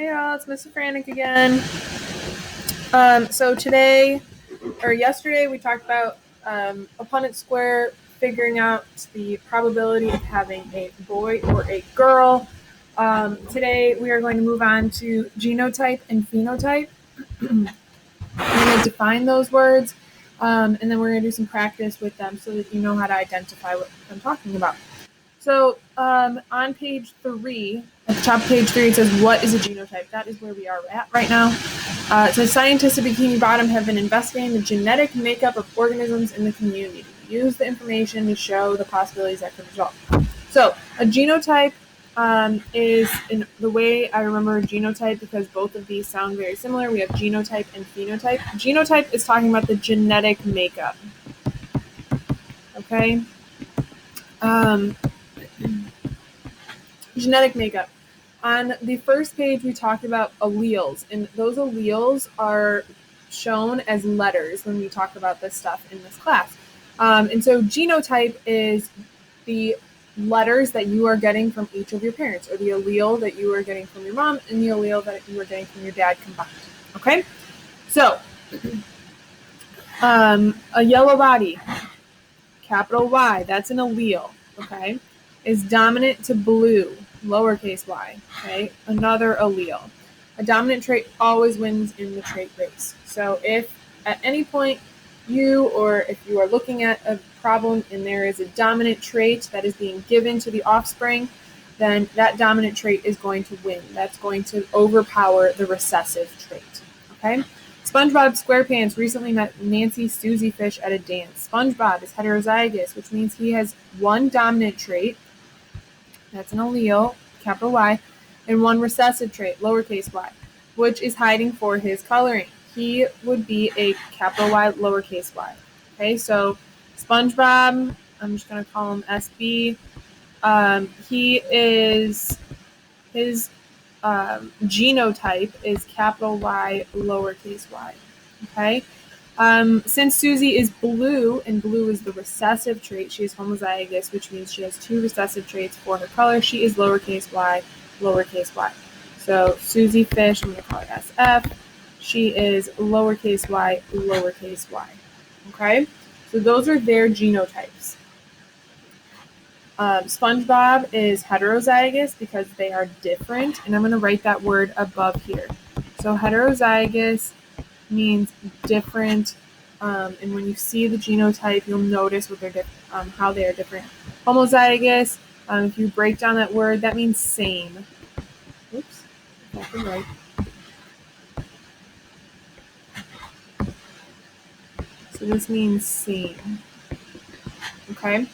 Hey y'all, it's Mr. Frantic again. So yesterday we talked about Punnett square, figuring out the probability of having a boy or a girl. Today we are going to move on to genotype and phenotype. I'm going to define those words, and then we're going to do some practice with them so that you know how to identify what I'm talking about. So on page 3, at the top of page 3, it says, what is a genotype? That is where we are at right now. It says, scientists at Bikini Bottom have been investigating the genetic makeup of organisms in the community. Use the information to show the possibilities that could result. So a genotype is, in the way I remember genotype, because both of these sound very similar, we have genotype and phenotype. Genotype is talking about the genetic makeup. Okay? Genetic makeup. On the first page, we talked about alleles, and those alleles are shown as letters when we talk about this stuff in this class. And so genotype is the letters that you are getting from each of your parents, or the allele that you are getting from your mom and the allele that you are getting from your dad combined. Okay? So, a yellow body, capital Y, that's an allele, okay, is dominant to blue, lowercase y, okay, another allele. A dominant trait always wins in the trait race. So if at any point if you are looking at a problem and there is a dominant trait that is being given to the offspring, then that dominant trait is going to win. That's going to overpower the recessive trait, okay? SpongeBob SquarePants recently met Nancy Susie Fish at a dance. SpongeBob is heterozygous, which means he has one dominant trait, that's an allele, capital Y, and one recessive trait, lowercase y, which is hiding for his coloring. He would be a capital Y, lowercase y. Okay, so SpongeBob, I'm just going to call him SB. His genotype is capital Y, lowercase y. Okay? Since Susie is blue, and blue is the recessive trait, she is homozygous, which means she has two recessive traits for her color. She is lowercase y, lowercase y. So Susie Fish, I'm going to call her SF. She is lowercase y, lowercase y. Okay? So those are their genotypes. SpongeBob is heterozygous because they are different, and I'm going to write that word above here. So heterozygous means different, and when you see the genotype, you'll notice what they're how they are different. Homozygous, if you break down that word, that means same. Oops, left and right. So this means same. Okay.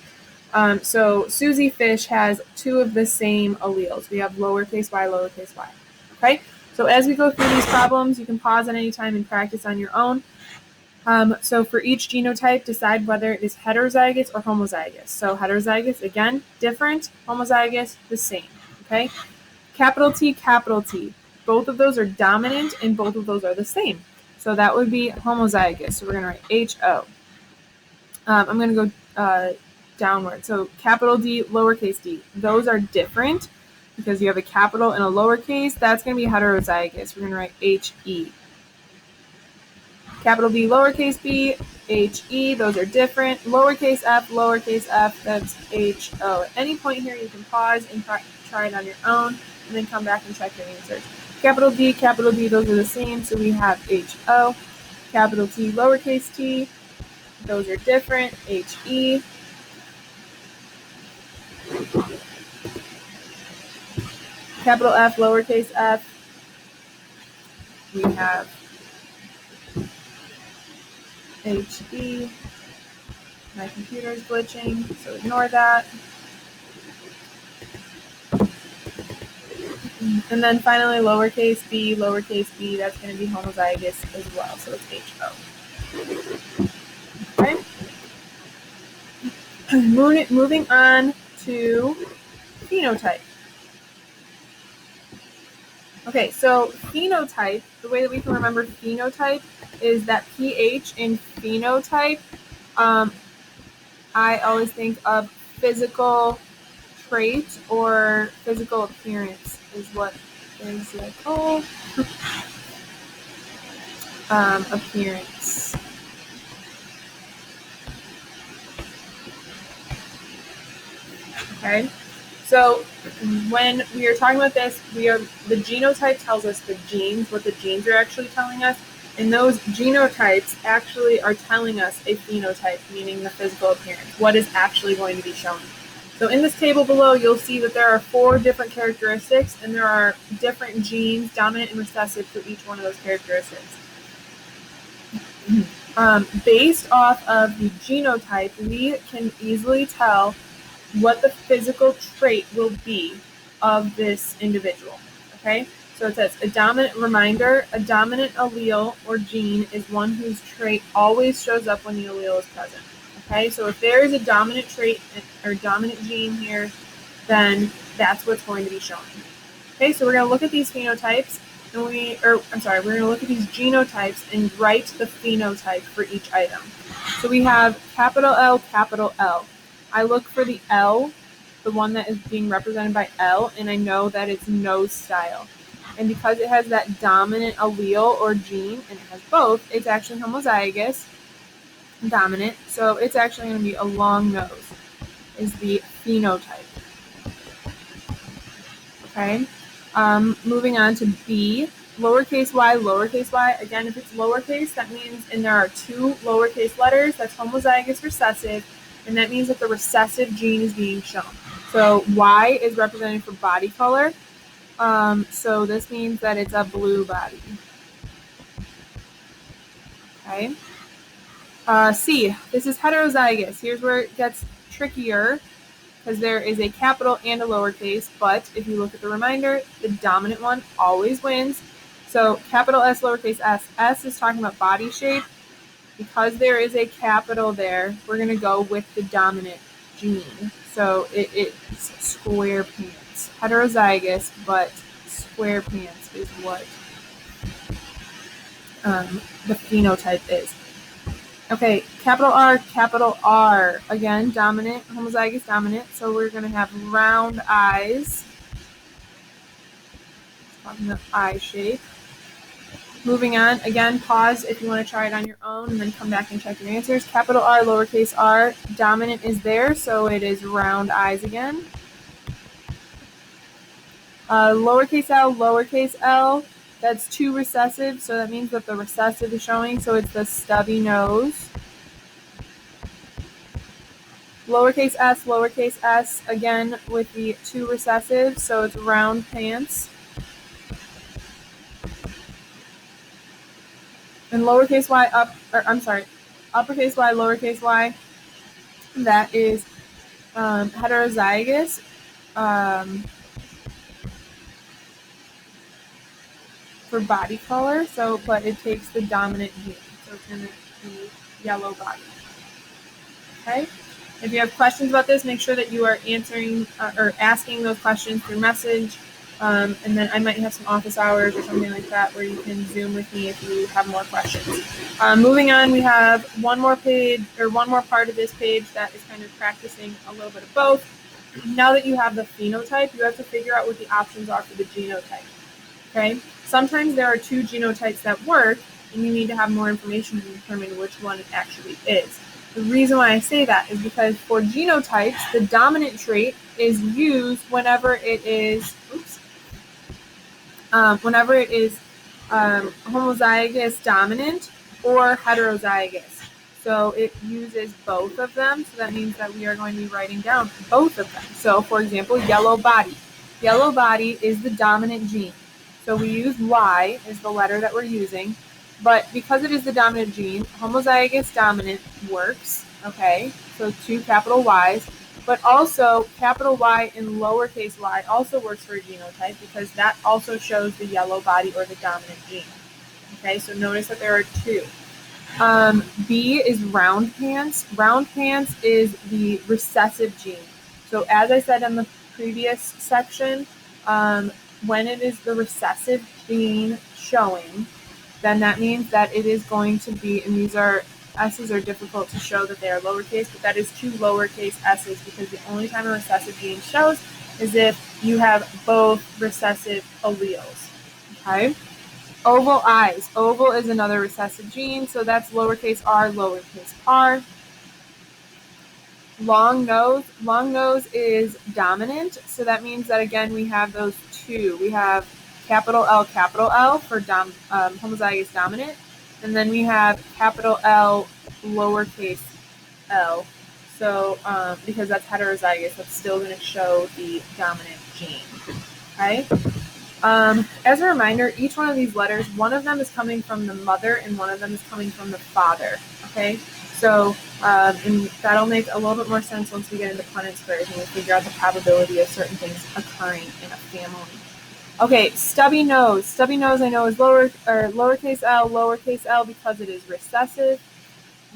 So Susie Fish has two of the same alleles. We have lowercase y, lowercase y. Okay? So as we go through these problems, you can pause at any time and practice on your own. So for each genotype, decide whether it is heterozygous or homozygous. So heterozygous, again, different. Homozygous, the same. Okay? Capital T, capital T. Both of those are dominant, and both of those are the same. So that would be homozygous. So we're going to write HO. I'm going to go downward. So capital D, lowercase d. Those are different because you have a capital and a lowercase. That's going to be heterozygous. We're going to write HE. Capital B, lowercase b, HE. Those are different. Lowercase f, that's HO. At any point here, you can pause and try it on your own, and then come back and check your answers. Capital D, those are the same. So we have HO. Capital T, lowercase t. Those are different. HE. Capital F, lowercase f. We have HE. My computer is glitching, so ignore that. And then finally, lowercase b, that's going to be homozygous as well, so it's HO. Okay. Moving on to phenotype. Okay, so phenotype, the way that we can remember phenotype is that PH in phenotype, I always think of physical trait or physical appearance is what physical appearance. Okay, so when we are talking about this, the genotype tells us the genes, what the genes are actually telling us, and those genotypes actually are telling us a phenotype, meaning the physical appearance, what is actually going to be shown. So in this table below, you'll see that there are 4 different characteristics, and there are different genes, dominant and recessive, for each one of those characteristics. Based off of the genotype, we can easily tell what the physical trait will be of this individual. Okay, so it says a dominant allele or gene is one whose trait always shows up when the allele is present. Okay, so if there is a dominant trait or dominant gene here, then that's what's going to be shown. Okay, so we're going to look at these phenotypes, and we're going to look at these genotypes and write the phenotype for each item. So we have capital L, capital L. I look for the L, the one that is being represented by L, and I know that it's nose style. And because it has that dominant allele or gene, and it has both, it's actually homozygous, dominant, so it's actually going to be a long nose, is the phenotype. Okay, moving on to B, lowercase y. Again, if it's lowercase, that means, and there are 2 lowercase letters, that's homozygous recessive, and that means that the recessive gene is being shown. So Y is represented for body color. So this means that it's a blue body. Okay. C, this is heterozygous. Here's where it gets trickier because there is a capital and a lowercase, but if you look at the reminder, the dominant one always wins. So capital S, lowercase s. S is talking about body shape. Because there is a capital there, we're going to go with the dominant gene. So it's square pants. Heterozygous, but square pants is what the phenotype is. Okay, capital R. Again, dominant, homozygous dominant. So we're going to have round eyes. Talking about eye shape. Moving on, again, pause if you want to try it on your own and then come back and check your answers. Capital R, lowercase r, dominant is there, so it is round eyes again. Lowercase l, that's 2 recessive, so that means that the recessive is showing, so it's the stubby nose. Lowercase s, again with the 2 recessive, so it's round pants. And uppercase y, lowercase y, that is heterozygous. For body color, but it takes the dominant gene, so it's going to be yellow body. Okay? If you have questions about this, make sure that you are answering or asking those questions through message. And then I might have some office hours or something like that where you can Zoom with me if you have more questions. Moving on, we have one more page or one more part of this page that is kind of practicing a little bit of both. Now that you have the phenotype, you have to figure out what the options are for the genotype. Okay? Sometimes there are 2 genotypes that work, and you need to have more information to determine which one it actually is. The reason why I say that is because for genotypes, the dominant trait is used whenever it is homozygous dominant or heterozygous. So it uses both of them, so that means that we are going to be writing down both of them. So for example, yellow body. Yellow body is the dominant gene. So we use Y as the letter that we're using, but because it is the dominant gene, homozygous dominant works, okay? So 2 capital Y's, but also capital Y and lowercase y also works for a genotype because that also shows the yellow body or the dominant gene. Okay, so notice that there are 2. B is round pants. Round pants is the recessive gene. So as I said in the previous section, when it is the recessive gene showing, then that means that it is going to be, and these are, S's are difficult to show that they are lowercase, but that is 2 lowercase S's because the only time a recessive gene shows is if you have both recessive alleles. Okay. Oval eyes. Oval is another recessive gene, so that's lowercase r, lowercase r. Long nose. Long nose is dominant, so that means that again we have those two. We have capital L for homozygous dominant, and then we have capital L lowercase l. So because that's heterozygous, that's still going to show the dominant gene. Okay. As a reminder, each one of these letters, one of them is coming from the mother and one of them is coming from the father. Okay. So, and that'll make a little bit more sense once we get into Punnett squares and we figure out the probability of certain things occurring in a family. Okay, stubby nose. Stubby nose I know is lowercase l because it is recessive.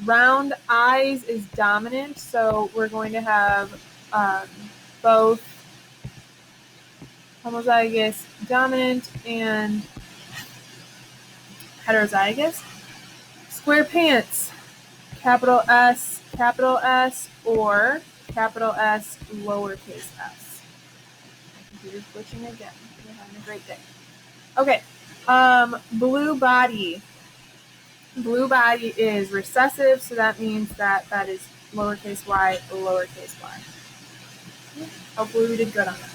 Round eyes is dominant, so we're going to have both homozygous dominant and heterozygous. Square pants. Capital S, or capital S, lowercase s. My computer's glitching again. We're having a great day. Okay, blue body. Blue body is recessive, so that means that is lowercase y, lowercase y. Hopefully we did good on that.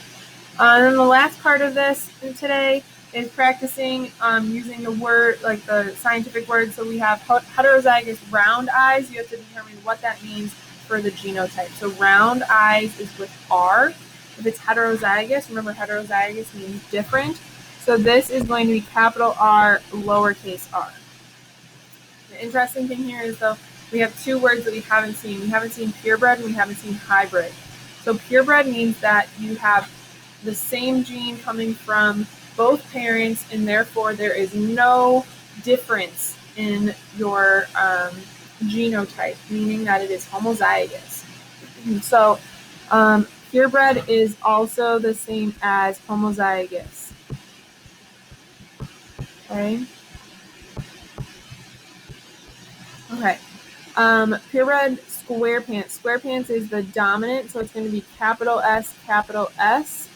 And then the last part of this today is practicing using the word, like the scientific word. So we have heterozygous round eyes. You have to determine what that means for the genotype. So round eyes is with R. If it's heterozygous, remember heterozygous means different. So this is going to be capital R, lowercase r. The interesting thing here is, though, we have two words that we haven't seen. We haven't seen purebred and we haven't seen hybrid. So purebred means that you have the same gene coming from both parents, and therefore there is no difference in your genotype, meaning that it is homozygous. So purebred is also the same as homozygous. Okay. Okay. Purebred square pants. Square pants is the dominant, so it's going to be capital S, capital S.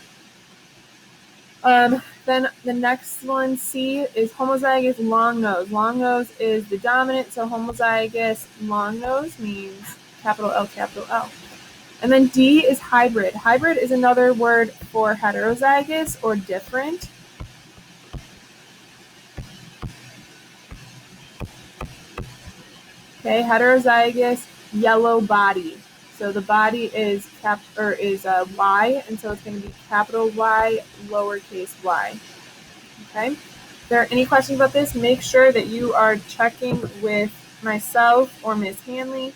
Then the next one, C, is homozygous long nose. Long nose is the dominant, so homozygous long nose means capital L, capital L. And then D is hybrid. Hybrid is another word for heterozygous or different. Okay, heterozygous yellow body. So the body is Y, and so it's going to be capital Y, lowercase y. Okay. If there are any questions about this, make sure that you are checking with myself or Ms. Hanley.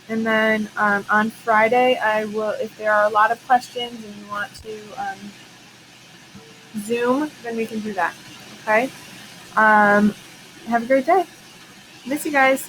And then on Friday, I will, if there are a lot of questions and you want to Zoom, then we can do that. Okay. Have a great day. Miss you guys.